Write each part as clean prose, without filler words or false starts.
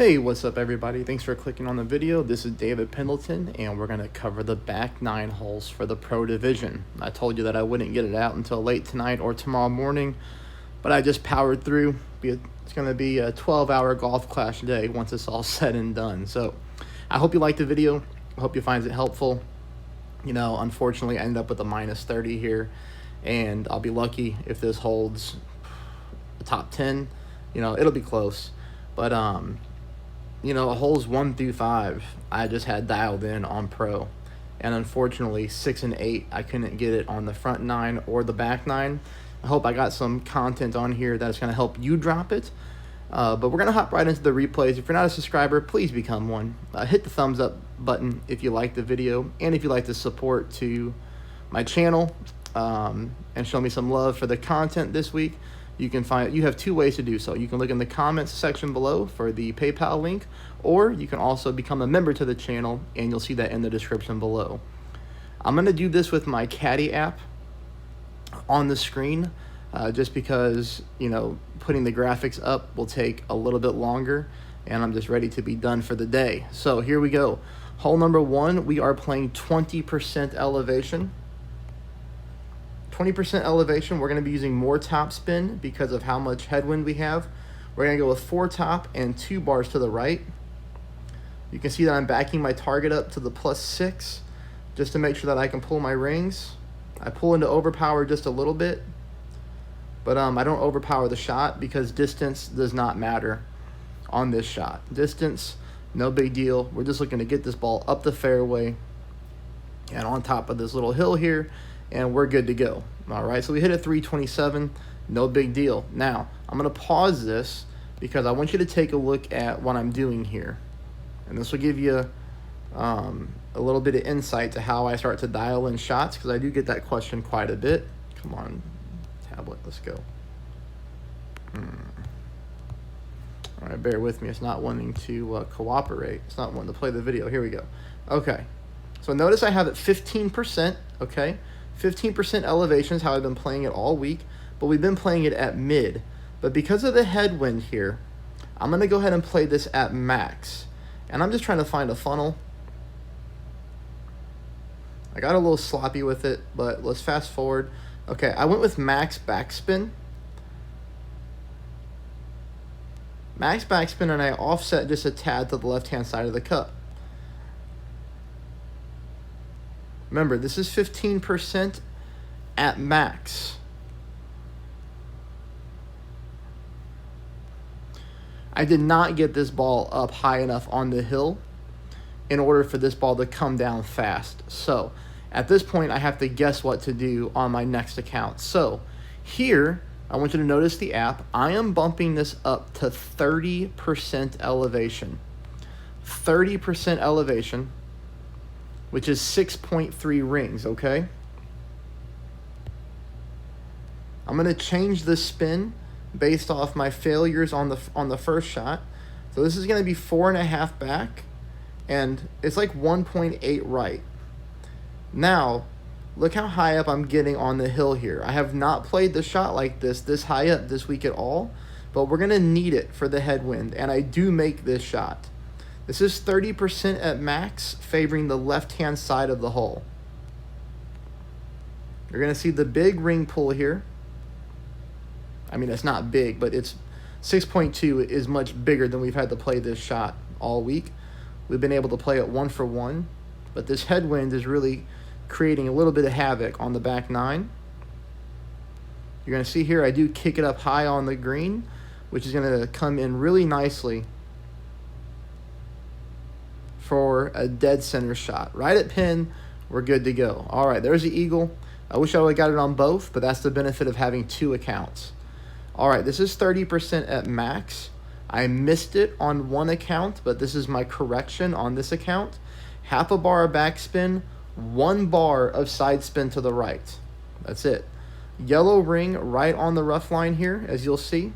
Hey, what's up everybody? Thanks for clicking on the video. This is David Pendleton and we're going to cover the back 9 holes for the Pro Division. I told you that I wouldn't get it out until late tonight or tomorrow morning, but I just powered through. It's going to be a 12-hour golf class day once it's all said and done. So I hope you liked the video. I hope you find it helpful. You know, unfortunately I ended up with a minus 30 here, and I'll be lucky if this holds the top 10. You know, it'll be close. But you know, holes 1 through 5, I just had dialed in on Pro. And unfortunately, 6 and 8, I couldn't get it on the front 9 or the back 9. I hope I got some content on here that's going to help you drop it. But we're going to hop right into the replays. If you're not a subscriber, please become one. Hit the thumbs up button if you like the video, and if you like the support to my channel, and show me some love for the content this week. You have 2 ways to do so. You can look in the comments section below for the PayPal link, or you can also become a member to the channel, and you'll see that in the description below. I'm going to do this with my Caddy app on the screen, just because, you know, putting the graphics up will take a little bit longer, and I'm just ready to be done for the day. So here we go. Hole number 1, we are playing 20% elevation. 20% elevation, we're going to be using more top spin because of how much headwind we have. We're going to go with 4 top and 2 bars to the right. You can see that I'm backing my target up to the +6 just to make sure that I can pull my rings. I pull into overpower just a little bit, but I don't overpower the shot because distance does not matter on this shot. Distance, no big deal. We're just looking to get this ball up the fairway and on top of this little hill here, and we're good to go. All right, so we hit a 327, no big deal. Now, I'm going to pause this because I want you to take a look at what I'm doing here. And this will give you a little bit of insight to how I start to dial in shots, because I do get that question quite a bit. Come on, tablet, let's go. All right, bear with me. It's not wanting to cooperate. It's not wanting to play the video. Here we go. Okay, so notice I have it 15%, okay? 15% elevation is how I've been playing it all week, but we've been playing it at mid. But because of the headwind here, I'm going to go ahead and play this at max. And I'm just trying to find a funnel. I got a little sloppy with it, but let's fast forward. Okay, I went with max backspin. Max backspin, and I offset just a tad to the left-hand side of the cup. Remember, this is 15% at max. I did not get this ball up high enough on the hill in order for this ball to come down fast. So at this point, I have to guess what to do on my next account. So here, I want you to notice the app. I am bumping this up to 30% elevation. 30% elevation, which is 6.3 rings, okay? I'm going to change the spin based off my failures on the first shot. So this is going to be 4.5 back, and it's like 1.8 right. Now, look how high up I'm getting on the hill here. I have not played the shot like this high up this week at all, but we're going to need it for the headwind, and I do make this shot. This is 30% at max, favoring the left-hand side of the hole. You're going to see the big ring pull here. I mean, it's not big, but it's 6.2 is much bigger than we've had to play this shot all week. We've been able to play it 1 for 1, but this headwind is really creating a little bit of havoc on the back 9. You're going to see here I do kick it up high on the green, which is going to come in really nicely for a dead center shot. Right at pin, we're good to go. All right, there's the eagle. I wish I would have got it on both, but that's the benefit of having 2 accounts. All right, this is 30% at max. I missed it on 1 account, but this is my correction on this account. Half a bar of backspin, 1 bar of side spin to the right. That's it. Yellow ring right on the rough line here, as you'll see.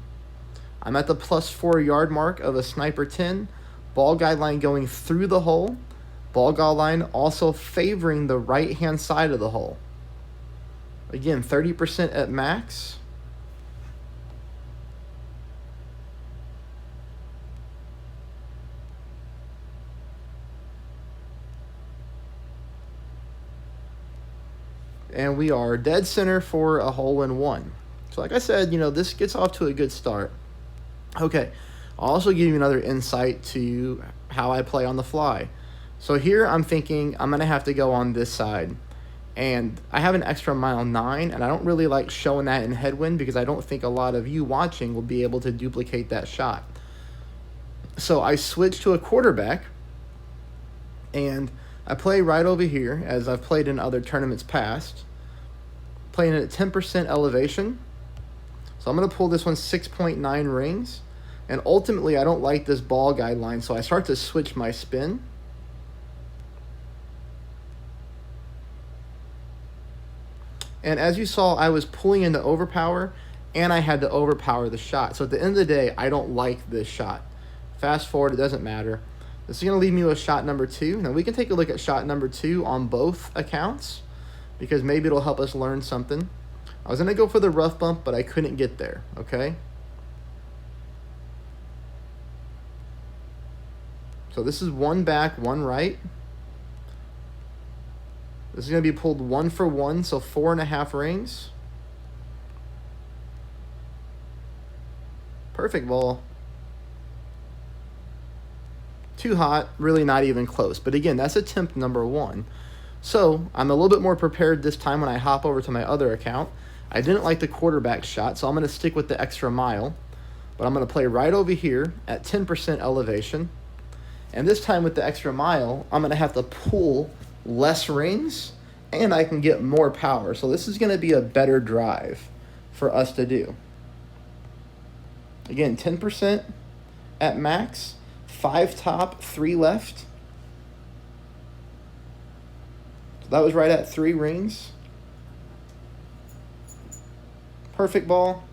I'm at the +4 yard mark of a sniper 10. Ball guide line going through the hole. Ball guide line also favoring the right-hand side of the hole. Again, 30% at max. And we are dead center for a hole in one. So like I said, you know, this gets off to a good start. Okay, I'll also give you another insight to how I play on the fly. So here I'm thinking I'm going to have to go on this side. And I have an extra mile 9, and I don't really like showing that in headwind because I don't think a lot of you watching will be able to duplicate that shot. So I switch to a quarterback, and I play right over here, as I've played in other tournaments past, playing at 10% elevation. So I'm going to pull this one 6.9 rings, and ultimately I don't like this ball guideline, so I start to switch my spin. And as you saw, I was pulling into overpower, and I had to overpower the shot. So at the end of the day, I don't like this shot. Fast forward, it doesn't matter. This is going to leave me with shot number 2. Now we can take a look at shot number 2 on both accounts, because maybe it'll help us learn something. I was going to go for the rough bump, but I couldn't get there, okay? So this is 1 back, 1 right. This is going to be pulled 1 for 1, so 4.5 rings. Perfect ball. Too hot, really not even close. But again, that's attempt number 1. So I'm a little bit more prepared this time when I hop over to my other account. I didn't like the quarterback shot, so I'm going to stick with the extra mile. But I'm going to play right over here at 10% elevation. And this time with the extra mile, I'm going to have to pull less rings, and I can get more power. So this is going to be a better drive for us to do. Again, 10% at max, 5 top, 3 left. So that was right at 3 rings. Perfect ball.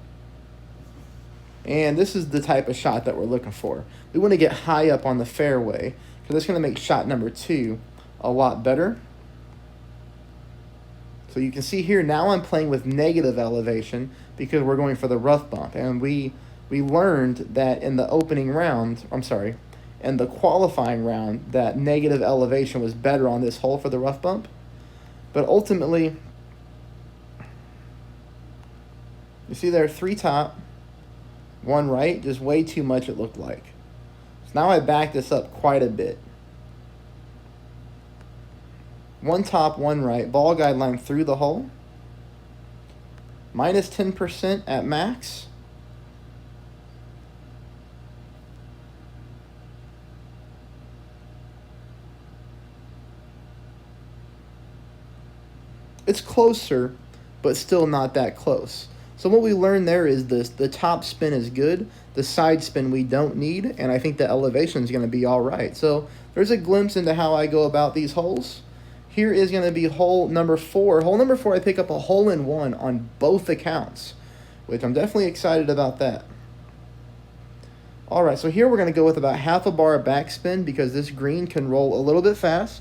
And this is the type of shot that we're looking for. We want to get high up on the fairway, because that's going to make shot number 2 a lot better. So you can see here, now I'm playing with negative elevation because we're going for the rough bump. And we learned that in the opening round, in the qualifying round, that negative elevation was better on this hole for the rough bump. But ultimately, you see there, 3 top, 1 right, just way too much it looked like. So now I back this up quite a bit. 1 top, 1 right, ball guideline through the hole. Minus 10% at max. It's closer, but still not that close. So what we learned there is this: the top spin is good, the side spin we don't need, and I think the elevation is going to be all right. So there's a glimpse into how I go about these holes. Here is going to be hole number 4. Hole number 4, I pick up a hole in one on both accounts, which I'm definitely excited about that. All right, so here we're going to go with about half a bar of backspin because this green can roll a little bit fast.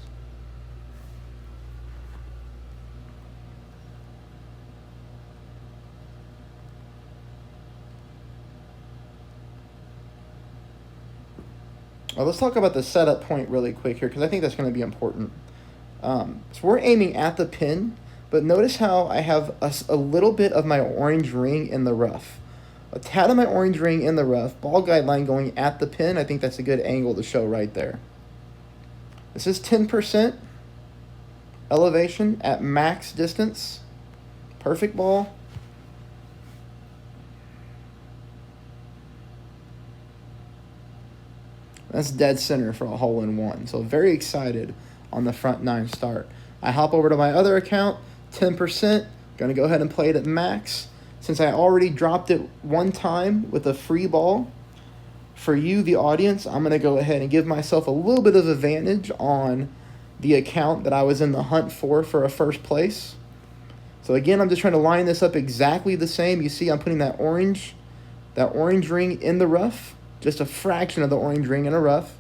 Well, let's talk about the setup point really quick here, because I think that's going to be important. So we're aiming at the pin, but notice how I have a little bit of my orange ring in the rough. A tad of my orange ring in the rough, ball guideline going at the pin. I think that's a good angle to show right there. This is 10% elevation at max distance. Perfect ball. That's dead center for a hole in one. So very excited on the front 9 start. I hop over to my other account, 10%. Gonna go ahead and play it at max. Since I already dropped it 1 time with a free ball, for you, the audience, I'm gonna go ahead and give myself a little bit of advantage on the account that I was in the hunt for a first place. So again, I'm just trying to line this up exactly the same. You see I'm putting that orange ring in the rough, just a fraction of the orange ring in a rough.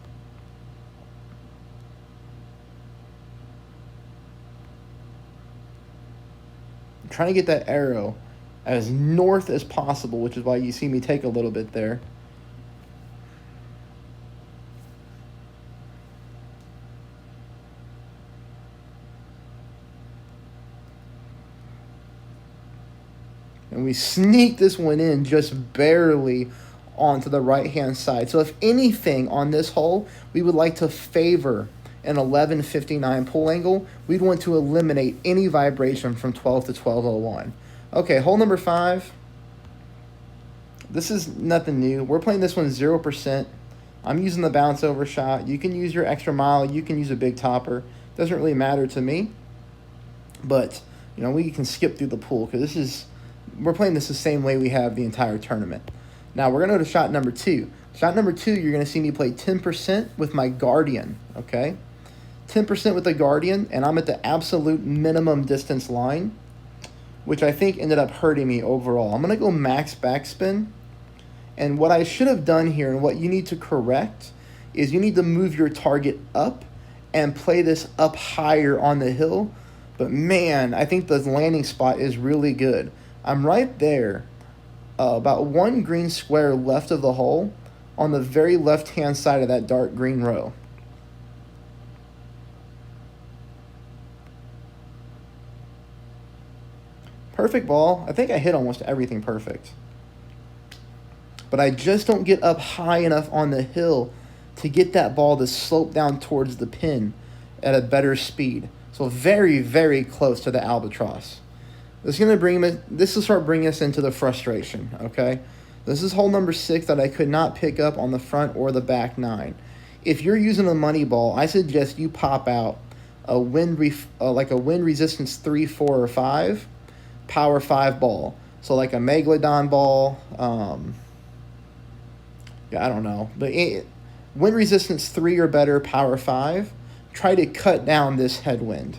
I'm trying to get that arrow as north as possible, which is why you see me take a little bit there. And we sneak this one in just barely onto the right-hand side. So if anything on this hole, we would like to favor an 11:59 pull angle. We'd want to eliminate any vibration from 12 to 12:01. Okay, hole number 5. This is nothing new. We're playing this one 0%. I'm using the bounce over shot. You can use your extra mile. You can use a big topper. Doesn't really matter to me. But, you know, we can skip through the pool because we're playing this the same way we have the entire tournament. Now, we're going to go to shot number 2. Shot number 2, you're going to see me play 10% with my Guardian, okay? 10% with the Guardian, and I'm at the absolute minimum distance line, which I think ended up hurting me overall. I'm going to go max backspin. And what I should have done here and what you need to correct is you need to move your target up and play this up higher on the hill. But man, I think the landing spot is really good. I'm right there, about 1 green square left of the hole on the very left-hand side of that dark green row. Perfect ball. I think I hit almost everything perfect. But I just don't get up high enough on the hill to get that ball to slope down towards the pin at a better speed. So very, very close to the albatross. This will start bringing us into the frustration, okay? This is hole number 6 that I could not pick up on the front or the back 9. If you're using a money ball, I suggest you pop out a wind resistance 3, 4, or 5, power 5 ball. So like a Megalodon ball, I don't know. But wind resistance 3 or better, power 5. Try to cut down this headwind.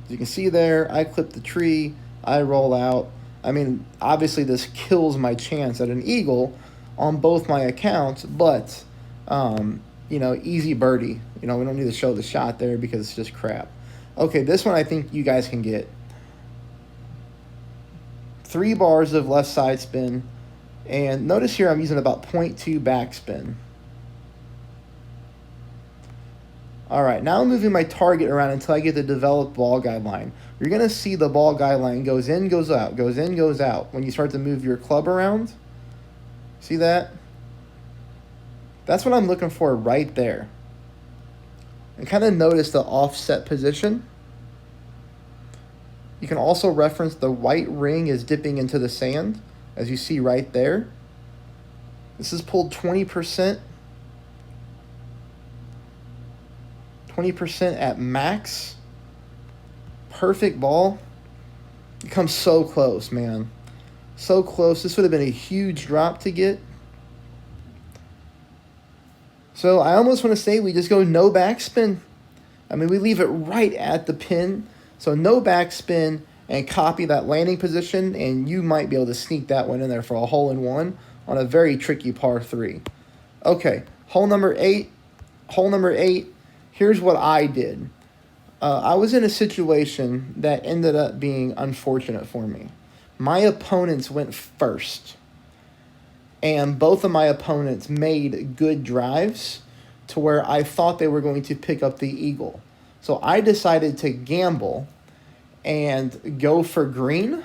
As you can see there, I clip the tree, I roll out. I mean, obviously this kills my chance at an eagle on both my accounts, but, easy birdie. We don't need to show the shot there because it's just crap. Okay, this one I think you guys can get. 3 bars of left side spin. And notice here I'm using about 0.2 backspin. All right, now I'm moving my target around until I get the developed ball guideline. You're going to see the ball guideline goes in, goes out, goes in, goes out when you start to move your club around. See that? That's what I'm looking for right there. And kind of notice the offset position. You can also reference the white ring is dipping into the sand, as you see right there. This is pulled 20%. 20% at max. Perfect ball. It comes so close, man. So close. This would have been a huge drop to get. So I almost want to say we just go no backspin. I mean, we leave it right at the pin. So no backspin and copy that landing position, and you might be able to sneak that one in there for a hole-in-one on a very tricky par 3. Okay, hole number 8. Hole number 8, here's what I did. I was in a situation that ended up being unfortunate for me. My opponents went first, and both of my opponents made good drives to where I thought they were going to pick up the eagle. So I decided to gamble and go for green,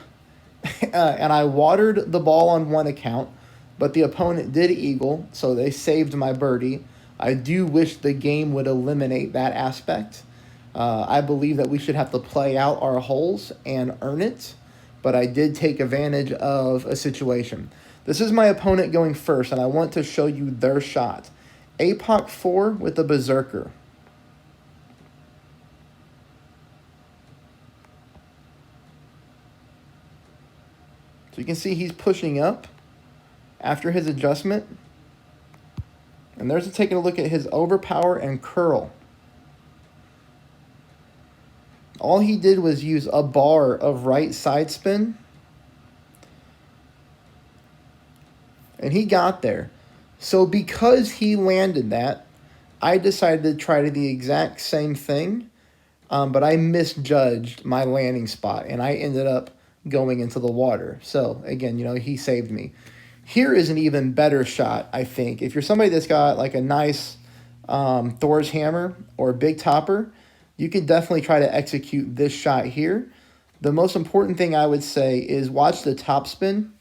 and I watered the ball on one account, but the opponent did eagle, so they saved my birdie. I do wish the game would eliminate that aspect. I believe that we should have to play out our holes and earn it, but I did take advantage of a situation. This is my opponent going first, and I want to show you their shot. APOC 4 with the Berserker. So you can see he's pushing up after his adjustment. And there's taking a look at his overpower and curl. All he did was use a bar of right side spin. And he got there. So because he landed that, I decided to try the exact same thing. But I misjudged my landing spot, and I ended up going into the water. So again, he saved me. Here is an even better shot, I think. If you're somebody that's got like a nice Thor's hammer or big topper, you could definitely try to execute this shot here. The most important thing I would say is watch the top spin.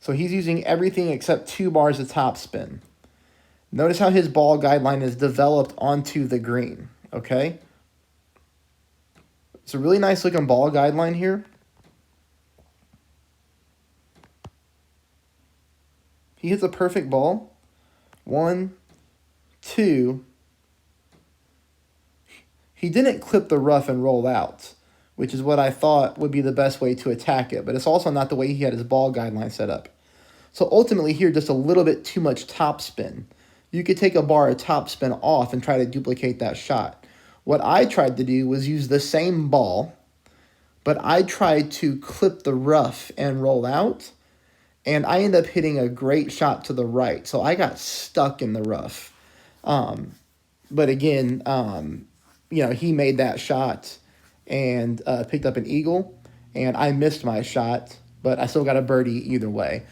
So he's using everything except 2 bars of top spin. Notice how his ball guideline is developed onto the green, okay? It's a really nice looking ball guideline here. He hits a perfect ball. 1, 2. He didn't clip the rough and roll out, which is what I thought would be the best way to attack it, but it's also not the way he had his ball guideline set up. So ultimately here, just a little bit too much top spin. You could take a bar of top spin off and try to duplicate that shot. What I tried to do was use the same ball, but I tried to clip the rough and roll out, and I ended up hitting a great shot to the right. So I got stuck in the rough. But again, you know, he made that shot and picked up an eagle, and I missed my shot, but I still got a birdie either way.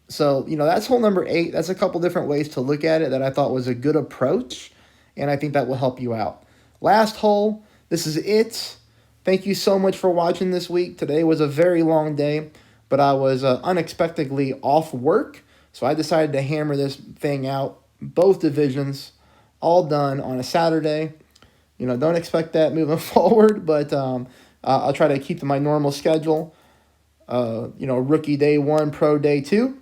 So, you know, that's hole number 8. That's a couple different ways to look at it that I thought was a good approach, and I think that will help you out. Last hole, this is it. Thank you so much for watching this week. Today was a very long day, but I was unexpectedly off work, so I decided to hammer this thing out. Both divisions, all done on a Saturday. You know, don't expect that moving forward, but I'll try to keep to my normal schedule. You know, rookie day 1, pro day 2.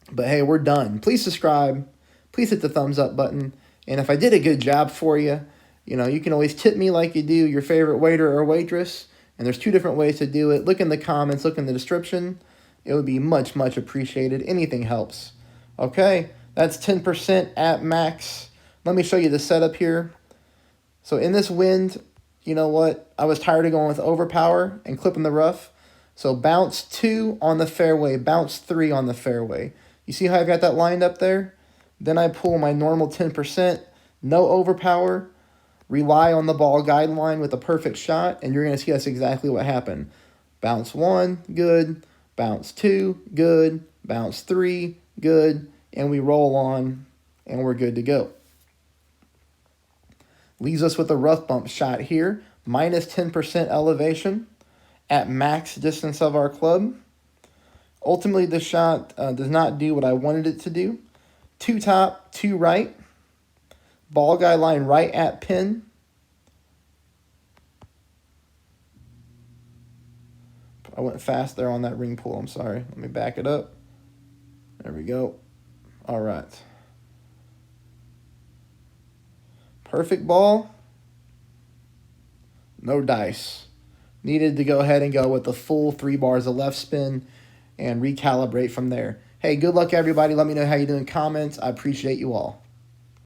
But hey, we're done. Please subscribe. Please hit the thumbs up button. And if I did a good job for you, you know, you can always tip me like you do your favorite waiter or waitress. And there's 2 different ways to do it. Look in the comments, look in the description. It would be much, much appreciated. Anything helps. Okay, that's 10% at max. Let me show you the setup here. So in this wind, you know what? I was tired of going with overpower and clipping the rough. So bounce 2 on the fairway, bounce 3 on the fairway. You see how I've got that lined up there? Then I pull my normal 10%, no overpower, rely on the ball guideline with a perfect shot, and you're going to see that's exactly what happened. Bounce 1, good. Bounce 2, good. Bounce 3, good. And we roll on, and we're good to go. Leaves us with a rough bump shot here, minus 10% elevation at max distance of our club. Ultimately, this shot does not do what I wanted it to do. 2 top, 2 right. Ball guideline right at pin. I went fast there on that ring pull. I'm sorry. Let me back it up. There we go. All right. Perfect ball. No dice. Needed to go ahead and go with the full 3 bars of left spin and recalibrate from there. Hey, good luck, everybody. Let me know how you do in comments. I appreciate you all.